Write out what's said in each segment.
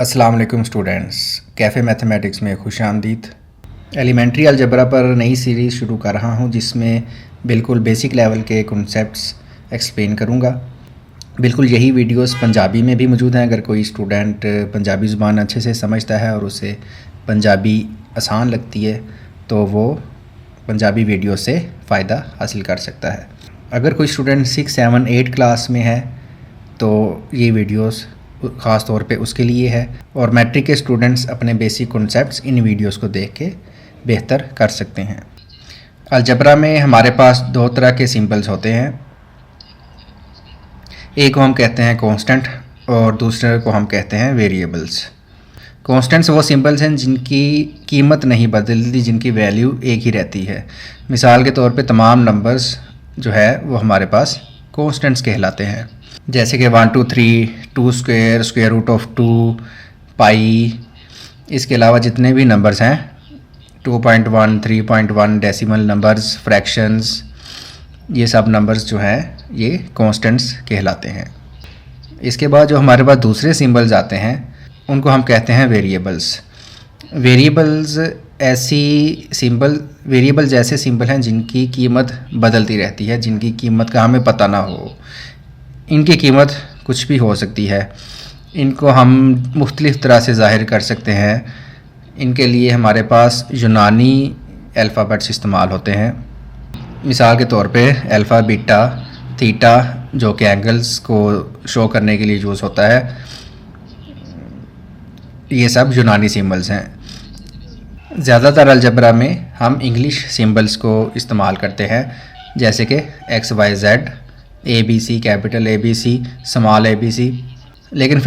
अस्सलाम वालेकुम students, cafe mathematics में खुश आमदीद। एलिमेंट्री अलजबरा पर नई सीरीज़ शुरू कर रहा हूं जिसमें बिल्कुल बेसिक लेवल के कॉन्सेप्ट्स एक्सप्लेन करूंगा। बिल्कुल यही वीडियोस पंजाबी में भी मौजूद हैं। अगर कोई स्टूडेंट पंजाबी ज़ुबान अच्छे से समझता है और उसे पंजाबी आसान लगती है तो वो पंजाबी वीडियो से फ़ायदा हासिल कर सकता है। अगर कोई स्टूडेंट 6, 7, 8 क्लास में है तो ये वीडियोस ख़ास तौर पे उसके लिए है, और मैट्रिक के स्टूडेंट्स अपने बेसिक कॉन्सेप्ट्स इन वीडियोस को देख के बेहतर कर सकते हैं। अलजबरा में हमारे पास दो तरह के सिंबल्स होते हैं, एक को हम कहते हैं कांस्टेंट और दूसरे को हम कहते हैं वेरिएबल्स। कांस्टेंट्स वो सिंबल्स हैं जिनकी कीमत नहीं बदलती, जिनकी वैल्यू एक ही रहती है। मिसाल के तौर पे तमाम नंबर्स जो है वो हमारे पास कांस्टेंट्स कहलाते हैं, जैसे कि 1, 2, 3, 2 स्क्वायर, स्क्वायर रूट ऑफ 2, पाई। इसके अलावा जितने भी नंबर्स हैं 2.1, 3.1, डेसिमल नंबर्स, फ्रैक्शंस, ये सब नंबर्स जो हैं ये कांस्टेंट्स कहलाते हैं। इसके बाद जो हमारे पास दूसरे सिंबल्स आते हैं उनको हम कहते हैं वेरिएबल्स। वेरिएबल्स ऐसे सिंबल हैं जिनकी कीमत बदलती रहती है, जिनकी कीमत का हमें पता ना हो। इनकी कीमत कुछ भी हो सकती है, इनको हम मुख्तलिफ़ तरह से ज़ाहिर कर सकते हैं। इनके लिए हमारे पास यूनानी अल्फ़ाबेट्स इस्तेमाल होते हैं। मिसाल के तौर पे अल्फ़ा, बीटा, थीटा जो कि एंगल्स को शो करने के लिए यूज़ होता है, ये सब यूनानी सिंबल्स हैं। ज़्यादातर अलजबरा में हम इंग्लिश सिंबल्स को इस्तेमाल करते हैं, जैसे कि XYZ, ABC, capital ABC, small ABC। लेकिन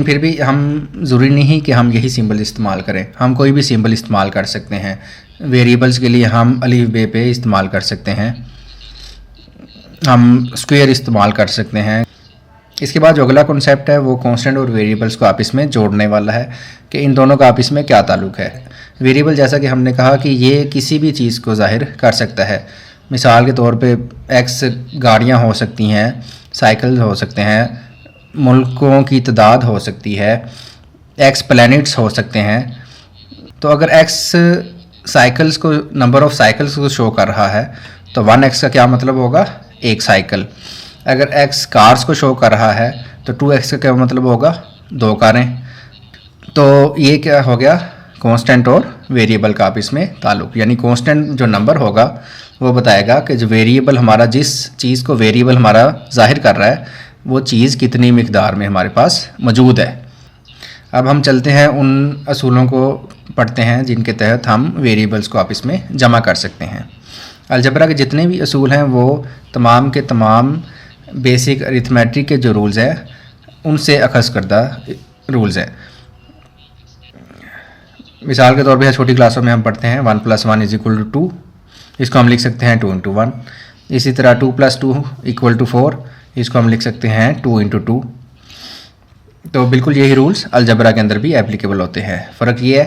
फिर भी हम ज़रूरी नहीं कि हम यही सिंबल इस्तेमाल करें, हम कोई भी सिंबल इस्तेमाल कर सकते हैं। वेरिएबल्स के लिए हम अलिफ बे पे इस्तेमाल कर सकते हैं, हम स्क्वायर इस्तेमाल कर सकते हैं। इसके बाद जो अगला कॉन्सेप्ट है वो कांस्टेंट और वेरिएबल्स को आपस में जोड़ने वाला है कि इन दोनों का आपस में क्या ताल्लुक़ है। वेरिएबल, जैसा कि हमने कहा कि ये किसी भी चीज़ को ज़ाहिर कर सकता है। मिसाल के तौर पे X गाड़ियाँ हो सकती हैं, साइकिल हो सकते हैं, मुल्कों की तादाद हो सकती है, X प्लैनेट्स हो सकते हैं। तो अगर X साइकिल्स को, नंबर ऑफ़ साइकिल्स को शो कर रहा है तो 1X का क्या मतलब होगा, एक साइकिल। अगर X कार्स को शो कर रहा है तो 2X का क्या मतलब होगा, 2 कारें। तो ये क्या हो गया, कांस्टेंट और वेरिएबल का आपस में ताल्लुक़। यानी कांस्टेंट जो नंबर होगा वो बताएगा कि जो वेरिएबल हमारा, जिस चीज़ को वेरिएबल हमारा ज़ाहिर कर रहा है वो चीज़ कितनी मिकदार में हमारे पास मौजूद है। अब हम चलते हैं उन असूलों को पढ़ते हैं जिनके तहत हम वेरिएबल्स को आपस में जमा कर सकते हैं। अलजबरा के जितने भी असूल हैं वो तमाम के तमाम बेसिक अरिथमेटिक के जो रूल्स हैं उनसे अखज़ करदा रूल्स हैं। मिसाल के तौर पे छोटी क्लासों में हम पढ़ते हैं 1 + 1 = 2, इसको हम लिख सकते हैं 2 × 1। इसी तरह 2 + 2 = 4, इसको हम लिख सकते हैं 2 × 2। तो बिल्कुल यही रूल्स अलजबरा के अंदर भी एप्लीकेबल होते हैं। फ़र्क ये है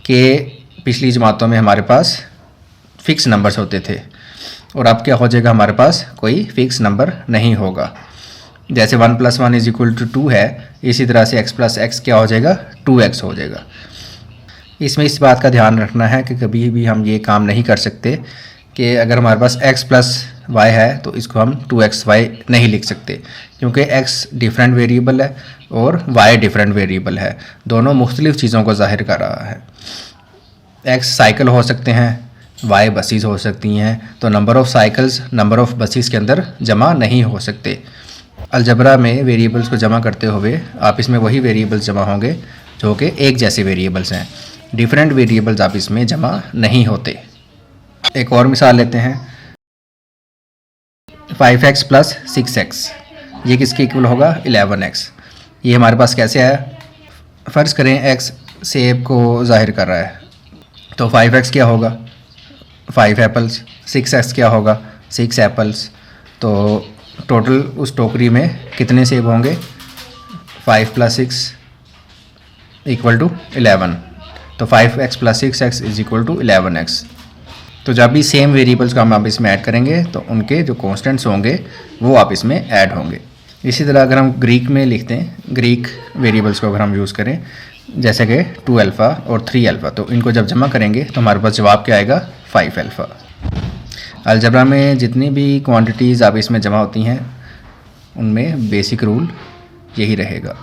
कि पिछली जमातों में हमारे पास फ़िक्स नंबर्स होते थे और अब क्या हो जाएगा, हमारे पास कोई फ़िक्स नंबर नहीं होगा। जैसे 1 + 1 = 2 है, इसी तरह से x + x क्या हो जाएगा, 2x हो जाएगा। इसमें इस बात का ध्यान रखना है कि कभी भी हम ये काम नहीं कर सकते कि अगर हमारे पास x + y है तो इसको हम 2xy नहीं लिख सकते, क्योंकि x डिफरेंट वेरिएबल है और y डिफरेंट वेरिएबल है, दोनों मुख्तलिफ़ चीज़ों को ज़ाहिर कर रहा है। x साइकिल हो सकते हैं, y बसेस हो सकती हैं, तो number of cycles number of buses के अंदर जमा नहीं हो सकते। अलजबरा में वेरिएबल्स को जमा करते हुए आपस में वही वेरिएबल्स जमा होंगे जो कि एक जैसे वेरिएबल्स हैं, डिफरेंट वेरिएबल्स आपस में जमा नहीं होते। एक और मिसाल लेते हैं, 5x + 6x, ये किसके इक्वल होगा, 11x। ये हमारे पास कैसे आया, फ़र्ज़ करें x सेब को ज़ाहिर कर रहा है तो 5x क्या होगा, 5 एप्पल्स। 6x क्या होगा, 6 एप्पल्स। तो टोटल उस टोकरी में कितने सेब होंगे, 5 + 6 = 11। तो 5x + 6x = 11x। तो जब भी सेम वेरिएबल्स को हम आप इसमें ऐड करेंगे तो उनके जो कांस्टेंट्स होंगे वो आप इसमें ऐड होंगे। इसी तरह अगर हम ग्रीक में लिखते हैं, ग्रीक वेरिएबल्स को अगर हम यूज़ करें जैसे कि 2 अल्फ़ा और 3 अल्फ़ा, तो इनको जब जमा करेंगे तो हमारे पास जवाब क्या आएगा, 5 अल्फ़ा। अलजबरा में जितनी भी क्वांटिटीज़ आप इसमें जमा होती हैं उनमें बेसिक रूल यही रहेगा।